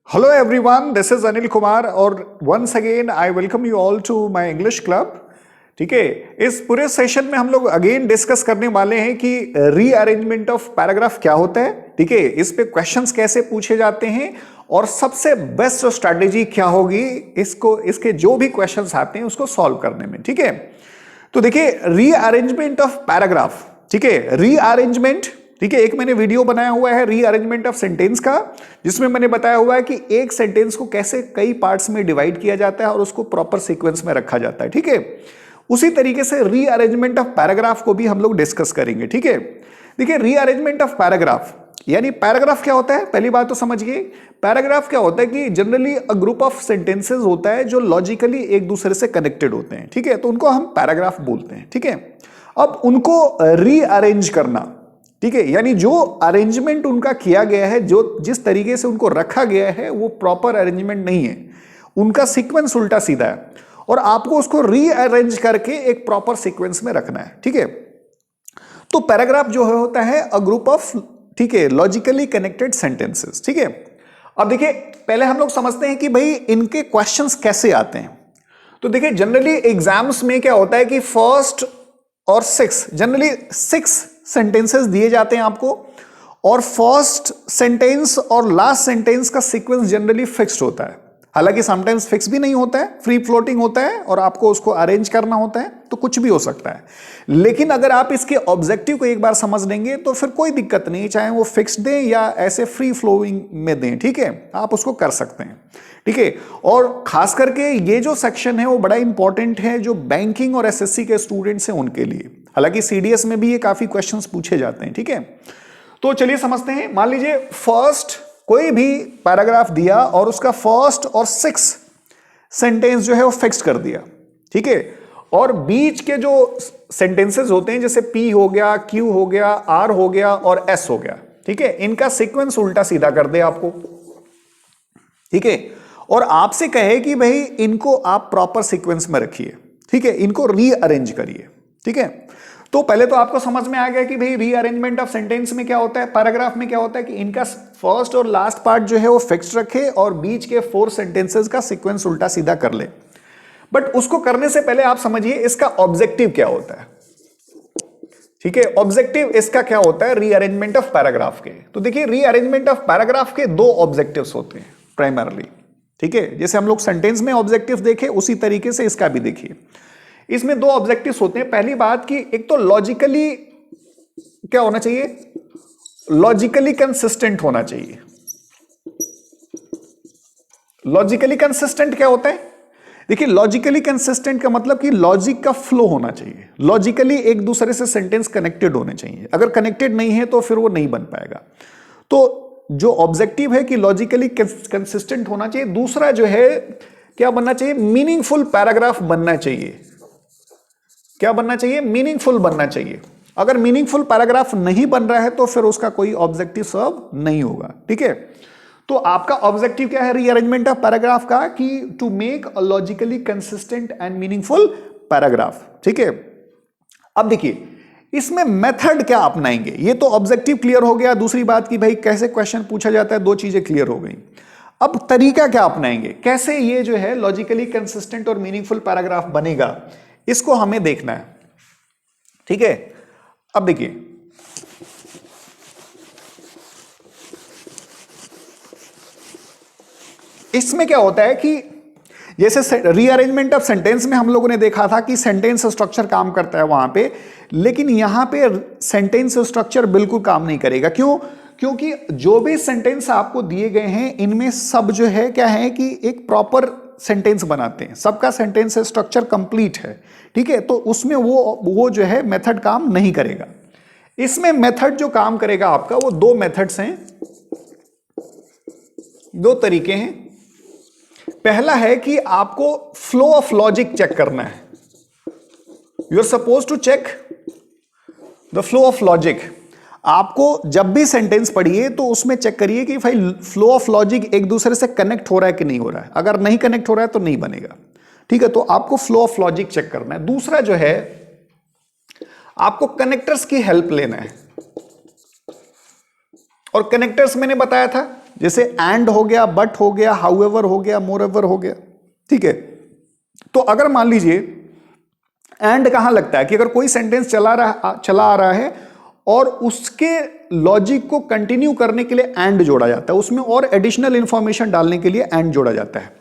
Hello everyone, this is Anil Kumar और once again I welcome you all to my English club। ठीक है, इस पूरे session में हम लोग अगेन डिस्कस करने वाले हैं कि रीअरेंजमेंट ऑफ पैराग्राफ क्या होता है। ठीक है, इस पे क्वेश्चंस कैसे पूछे जाते हैं और सबसे बेस्ट स्ट्रैटेजी क्या होगी इसके जो भी क्वेश्चंस आते हैं उसको सॉल्व करने में। ठीक है, तो देखिए रीअरेंजमेंट ऑफ पैराग्राफ। ठीक है, रीअरेंजमेंट, ठीक है, एक मैंने वीडियो बनाया हुआ है रीअरेंजमेंट ऑफ सेंटेंस का, जिसमें मैंने बताया हुआ है कि एक सेंटेंस को कैसे कई पार्ट्स में डिवाइड किया जाता है और उसको प्रॉपर सीक्वेंस में रखा जाता है। ठीक है, उसी तरीके से रीअरेंजमेंट ऑफ पैराग्राफ को भी हम लोग डिस्कस करेंगे। ठीक है, देखिए रीअरेंजमेंट ऑफ पैराग्राफ यानी पैराग्राफ क्या होता है, पहली बात तो समझिए। पैराग्राफ क्या होता है कि generally a group of sentences होता है जो लॉजिकली एक दूसरे से कनेक्टेड होते हैं। ठीक है, तो उनको हम पैराग्राफ बोलते हैं। ठीक है, अब उनको रीअरेंज करना, ठीक है, यानी जो अरेंजमेंट उनका किया गया है, जो जिस तरीके से उनको रखा गया है वो प्रॉपर अरेंजमेंट नहीं है, उनका सीक्वेंस उल्टा सीधा है और आपको उसको रीअरेंज करके एक प्रॉपर सीक्वेंस में रखना है। ठीक है, तो पैराग्राफ जो होता है अ ग्रुप ऑफ, ठीक है, लॉजिकली कनेक्टेड सेंटेंसेस। ठीक है, अब देखिए पहले हम लोग समझते हैं कि भाई इनके क्वेश्चंस कैसे आते हैं। तो देखिए जनरली एग्जाम्स में क्या होता है कि फर्स्ट और जनरली 6 सेंटेंसेस दिए जाते हैं आपको और फर्स्ट सेंटेंस और लास्ट सेंटेंस का सीक्वेंस जनरली फिक्स्ड होता है। हालांकि समटाइम्स फिक्स भी नहीं होता है, फ्री फ्लोटिंग होता है और आपको उसको अरेंज करना होता है, तो कुछ भी हो सकता है। लेकिन अगर आप इसके ऑब्जेक्टिव को एक बार समझ लेंगे तो फिर कोई दिक्कत नहीं, चाहे वो फिक्स दें या ऐसे फ्री फ्लोइंग में दें। ठीक है, आप उसको कर सकते हैं। ठीक है, और खास करके ये जो सेक्शन है वो बड़ा इंपॉर्टेंट है जो बैंकिंग और एसएससी के स्टूडेंट्स हैं उनके लिए। हालांकि सीडीएस में भी ये काफी क्वेश्चंस पूछे जाते हैं। ठीक है, तो चलिए समझते हैं। मान लीजिए फर्स्ट कोई भी पैराग्राफ दिया और उसका फर्स्ट और 6 सेंटेंस जो है वो फिक्स कर दिया। ठीक है, और बीच के जो सेंटेंसेस होते हैं जैसे पी हो गया, क्यू हो गया, आर हो गया और एस हो गया, ठीक है, इनका सीक्वेंस उल्टा सीधा कर दे आपको। ठीक है, और आपसे कहे कि भाई इनको आप प्रॉपर सीक्वेंस में रखिए। ठीक है, इनको रीअरेंज करिए। ठीक है, तो पहले तो आपको समझ में आ गया कि भाई रीअरेंजमेंट ऑफ सेंटेंस में क्या होता है, पैराग्राफ में क्या होता है कि इनका फर्स्ट और लास्ट पार्ट जो है वो फिक्स्ड रखे और बीच के 4 सेंटेंसेस का सीक्वेंस उल्टा सीधा कर ले। बट उसको करने से पहले आप समझिए इसका ऑब्जेक्टिव क्या होता है। ठीक है, ऑब्जेक्टिव इसका क्या होता है रीअरेंजमेंट ऑफ पैराग्राफ के। तो देखिए रीअरेंजमेंट ऑफ पैराग्राफ के 2 ऑब्जेक्टिव्स होते हैं प्राइमरली। ठीक है, जैसे हम लोग सेंटेंस में ऑब्जेक्टिव देखे उसी तरीके से इसका भी देखिए। इसमें 2 ऑब्जेक्टिव्स होते हैं। पहली बात कि एक तो लॉजिकली क्या होना चाहिए, लॉजिकली कंसिस्टेंट होना चाहिए। लॉजिकली कंसिस्टेंट क्या होता है, देखिए लॉजिकली कंसिस्टेंट का मतलब कि लॉजिक का फ्लो होना चाहिए, लॉजिकली एक दूसरे से सेंटेंस कनेक्टेड होने चाहिए। अगर कनेक्टेड नहीं है तो फिर वो नहीं बन पाएगा। तो जो ऑब्जेक्टिव है कि लॉजिकली कंसिस्टेंट होना चाहिए। दूसरा जो है क्या बनना चाहिए, मीनिंगफुल पैराग्राफ बनना चाहिए। क्या बनना चाहिए, मीनिंगफुल बनना चाहिए। अगर मीनिंगफुल पैराग्राफ नहीं बन रहा है तो फिर उसका कोई ऑब्जेक्टिव सर्व नहीं होगा। ठीक है, तो आपका ऑब्जेक्टिव क्या है रीअरेंजमेंट ऑफ पैराग्राफ का, कि to make a logically consistent and meaningful paragraph. ठीक है, अब देखिए इसमें मेथड क्या अपनाएंगे। ये तो ऑब्जेक्टिव क्लियर हो गया। दूसरी बात कि भाई कैसे क्वेश्चन पूछा जाता है, 2 चीजें क्लियर हो गई। अब तरीका क्या अपनाएंगे, कैसे ये जो है लॉजिकली कंसिस्टेंट और मीनिंगफुल पैराग्राफ बनेगा, इसको हमें देखना है। ठीक है, अब देखिए इसमें क्या होता है कि जैसे रीअरेंजमेंट ऑफ सेंटेंस में हम लोगों ने देखा था कि सेंटेंस स्ट्रक्चर काम करता है वहां पे, लेकिन यहां पे सेंटेंस स्ट्रक्चर बिल्कुल काम नहीं करेगा। क्यों, क्योंकि जो भी सेंटेंस आपको दिए गए हैं इनमें सब जो है क्या है कि एक प्रॉपर सेंटेंस बनाते हैं, सबका सेंटेंस स्ट्रक्चर कंप्लीट है। ठीक है, तो उसमें वो जो है मेथड काम नहीं करेगा। इसमें मेथड जो काम करेगा आपका वो 2 मेथड्स हैं, 2 तरीके हैं। पहला है कि आपको फ्लो ऑफ लॉजिक चेक करना है। You are suppose to check the flow of logic. आपको जब भी सेंटेंस पढ़िए तो उसमें चेक करिए कि भाई फ्लो ऑफ लॉजिक एक दूसरे से कनेक्ट हो रहा है कि नहीं हो रहा है। अगर नहीं कनेक्ट हो रहा है तो नहीं बनेगा। ठीक है, तो आपको फ्लो ऑफ लॉजिक चेक करना है। दूसरा जो है आपको कनेक्टर्स की हेल्प लेना है। और कनेक्टर्स मैंने बताया था जैसे एंड हो गया, बट हो गया, हाउएवर हो गया, मोरएवर हो गया, ठीक है। तो अगर मान लीजिए एंड कहां लगता है कि अगर कोई सेंटेंस चला आ रहा है और उसके लॉजिक को कंटिन्यू करने के लिए एंड जोड़ा जाता है, उसमें और एडिशनल इंफॉर्मेशन डालने के लिए एंड जोड़ा जाता है।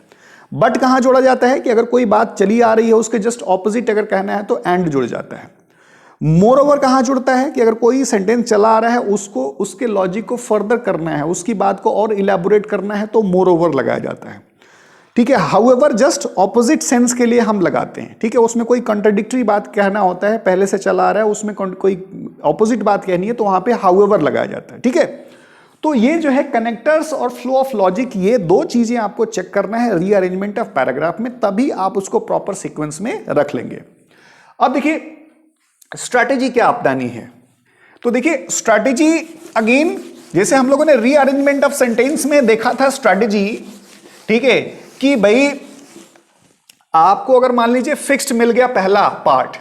बट कहां जोड़ा जाता है कि अगर कोई बात चली आ रही है उसके जस्ट ऑपोजिट अगर कहना है तो एंड जुड़ जाता है। मोर ओवर कहां जुड़ता है कि अगर कोई सेंटेंस चला आ रहा है उसको उसके लॉजिक को फर्दर करना है, उसकी बात को और इलैबोरेट करना है तो मोर ओवर लगाया जाता है, ठीक है। हाउएवर जस्ट ऑपोजिट सेंस के लिए हम लगाते हैं, ठीक है। उसमें कोई कॉन्ट्रडिक्टरी बात कहना होता है, पहले से चला आ रहा है उसमें कोई ऑपोजिट बात कहनी है तो वहां पे हाउएवर लगाया जाता है, ठीक है। तो ये जो है कनेक्टर्स और फ्लो ऑफ लॉजिक, ये दो चीजें आपको चेक करना है रीअरेंजमेंट ऑफ पैराग्राफ में, तभी आप उसको प्रॉपर सीक्वेंस में रख लेंगे। अब देखिए स्ट्रैटेजी क्या अपनानी है, तो देखिए स्ट्रैटेजी अगेन जैसे हम लोगों ने रीअरेंजमेंट ऑफ सेंटेंस में देखा था स्ट्रैटेजी, ठीक है, कि भाई आपको अगर मान लीजिए फिक्स्ड मिल गया पहला पार्ट,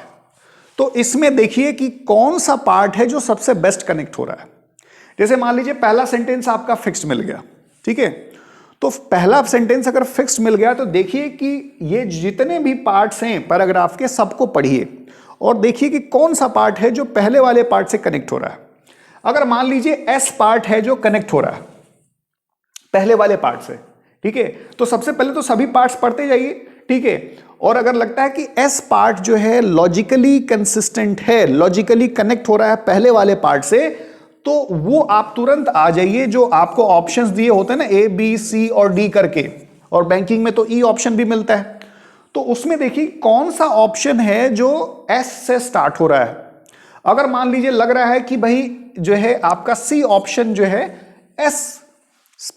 तो इसमें देखिए कि कौन सा पार्ट है जो सबसे बेस्ट कनेक्ट हो रहा है। जैसे मान लीजिए पहला सेंटेंस आपका फिक्स्ड मिल गया, ठीक है, तो पहला सेंटेंस अगर फिक्स्ड मिल गया तो देखिए कि ये जितने भी पार्ट्स हैं पैराग्राफ के सबको पढ़िए और देखिए कि कौन सा पार्ट है जो पहले वाले पार्ट से कनेक्ट हो रहा है। अगर मान लीजिए एस पार्ट है जो कनेक्ट हो रहा है पहले वाले पार्ट से, ठीक है, तो सबसे पहले तो सभी पार्ट्स पढ़ते जाइए, ठीक है। और अगर लगता है कि एस पार्ट जो है लॉजिकली कंसिस्टेंट है, लॉजिकली कनेक्ट हो रहा है पहले वाले पार्ट से, तो वो आप तुरंत आ जाइए, जो आपको ऑप्शंस दिए होते हैं ना ए बी सी और डी करके, और बैंकिंग में तो ई ऑप्शन भी मिलता है, तो उसमें देखिए कौन सा ऑप्शन है जो एस से स्टार्ट हो रहा है। अगर मान लीजिए लग रहा है कि भाई जो है आपका सी ऑप्शन जो है एस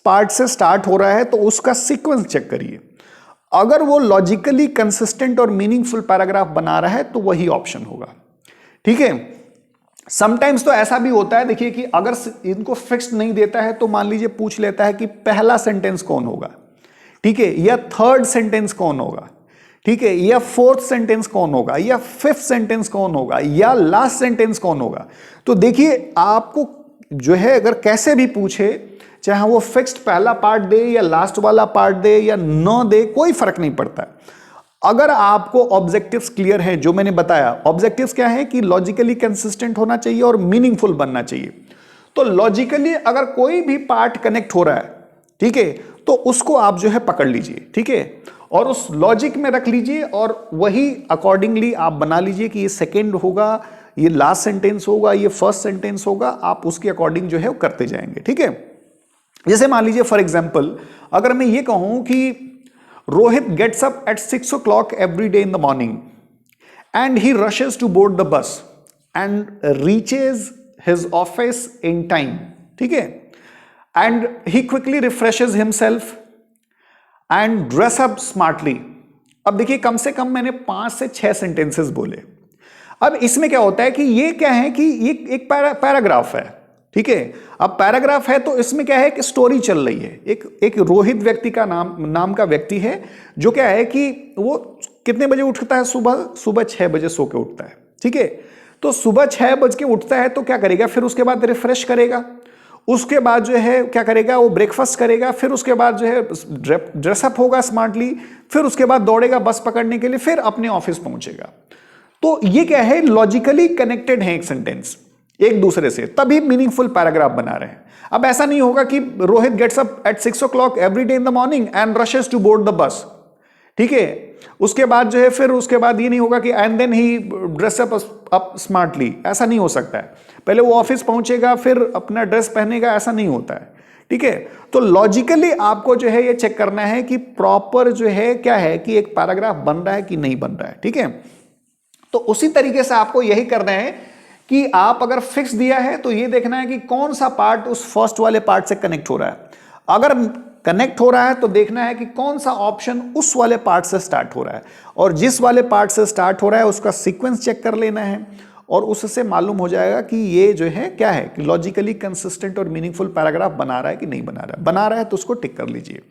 पार्ट से स्टार्ट हो रहा है, तो उसका सीक्वेंस चेक करिए। अगर वो लॉजिकली कंसिस्टेंट और मीनिंगफुल पैराग्राफ बना रहा है तो वही ऑप्शन होगा, ठीक है। समटाइम्स तो ऐसा भी होता है, देखिए कि अगर इनको फिक्स्ड नहीं देता है तो मान लीजिए पूछ लेता है कि पहला सेंटेंस कौन होगा, ठीक है, या थर्ड सेंटेंस कौन होगा, ठीक है, या फोर्थ सेंटेंस कौन होगा, या फिफ्थ सेंटेंस कौन होगा, या लास्ट सेंटेंस कौन होगा। तो देखिए आपको जो है अगर कैसे भी पूछे, चाहे वो फिक्स्ड पहला पार्ट दे या लास्ट वाला पार्ट दे या न दे, कोई फर्क नहीं पड़ता है। अगर आपको ऑब्जेक्टिव्स क्लियर हैं, जो मैंने बताया ऑब्जेक्टिव्स क्या है कि लॉजिकली कंसिस्टेंट होना चाहिए और मीनिंगफुल बनना चाहिए, तो लॉजिकली अगर कोई भी पार्ट कनेक्ट हो रहा है, ठीक है, तो उसको आप जो है पकड़ लीजिए, ठीक है, और उस लॉजिक में रख लीजिए और वही अकॉर्डिंगली आप बना लीजिए कि ये सेकेंड होगा, ये लास्ट सेंटेंस होगा, ये फर्स्ट सेंटेंस होगा, आप उसके अकॉर्डिंग जो है वो करते जाएंगे, ठीक है। जैसे मान लीजिए फॉर एग्जाम्पल अगर मैं ये कहूं कि Rohit gets up at 6 o'clock every day in the morning and he rushes to board the bus and reaches his office in time, ठीक है, and he quickly refreshes himself and dress up smartly। अब देखिए कम से कम मैंने 5 से 6 sentences बोले। अब इसमें क्या होता है कि ये क्या है कि ये एक पैराग्राफ है, ठीक है। अब पैराग्राफ है तो इसमें क्या है कि स्टोरी चल रही है, एक रोहित व्यक्ति का नाम का व्यक्ति है जो क्या है कि वो कितने बजे उठता है, सुबह 6 बजे सो के उठता है, ठीक है। तो सुबह 6 बज के उठता है तो क्या करेगा, फिर उसके बाद रिफ्रेश करेगा, उसके बाद जो है क्या करेगा वो ब्रेकफास्ट करेगा, फिर उसके बाद जो है ड्रेसअप होगा स्मार्टली, फिर उसके बाद दौड़ेगा बस पकड़ने के लिए, फिर अपने ऑफिस पहुंचेगा। तो ये क्या है, लॉजिकली कनेक्टेड है एक सेंटेंस एक दूसरे से, तभी मीनिंगफुल पैराग्राफ बना रहे हैं। अब ऐसा नहीं होगा कि Rohit gets up at 6 o'clock every day in the morning and rushes to board the bus, ठीक है, उसके बाद जो है फिर उसके बाद ये नहीं होगा कि and then he dress up smartly, ऐसा नहीं हो सकता है। पहले वो ऑफिस पहुंचेगा फिर अपना ड्रेस पहनेगा, ऐसा नहीं होता है, ठीक है। तो लॉजिकली आपको जो है ये चेक करना है कि प्रॉपर जो है क्या है कि एक पैराग्राफ बन रहा है कि नहीं बन रहा है, ठीक है। तो उसी तरीके से आपको यही करना है कि आप अगर फिक्स दिया है तो ये देखना है कि कौन सा पार्ट उस फर्स्ट वाले पार्ट से कनेक्ट हो रहा है। अगर कनेक्ट हो रहा है तो देखना है कि कौन सा ऑप्शन उस वाले पार्ट से स्टार्ट हो रहा है, और जिस वाले पार्ट से स्टार्ट हो रहा है उसका सीक्वेंस चेक कर लेना है, और उससे मालूम हो जाएगा कि ये जो है क्या है कि लॉजिकली कंसिस्टेंट और मीनिंगफुल पैराग्राफ बना रहा है कि नहीं बना रहा है। बना रहा है तो उसको टिक कर लीजिए।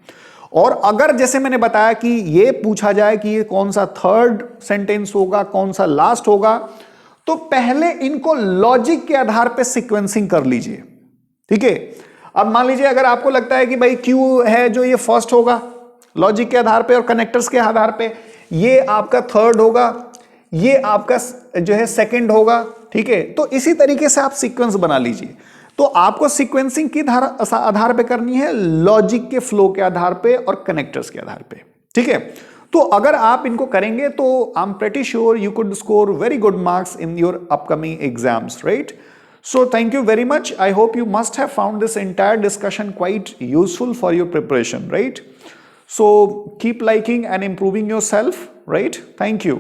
और अगर जैसे मैंने बताया कि ये पूछा जाए कि ये कौन सा थर्ड सेंटेंस होगा, कौन सा लास्ट होगा, तो पहले इनको लॉजिक के आधार पर सीक्वेंसिंग कर लीजिए, ठीक है। अब मान लीजिए अगर आपको लगता है कि भाई क्यू है जो ये फर्स्ट होगा लॉजिक के आधार पे और कनेक्टर्स के आधार पे, ये आपका थर्ड होगा, ये आपका जो है सेकंड होगा, ठीक है। तो इसी तरीके से आप सीक्वेंस बना लीजिए। तो आपको सीक्वेंसिंग की आधार पे करनी है, लॉजिक के फ्लो के आधार पे और कनेक्टर्स के आधार पे, ठीक है। तो अगर आप इनको करेंगे तो I am pretty sure you could score very good marks in your upcoming exams, right? So thank you very much. I hope you must have found this entire discussion quite useful for your preparation, right? So keep liking and improving yourself, right? Thank you.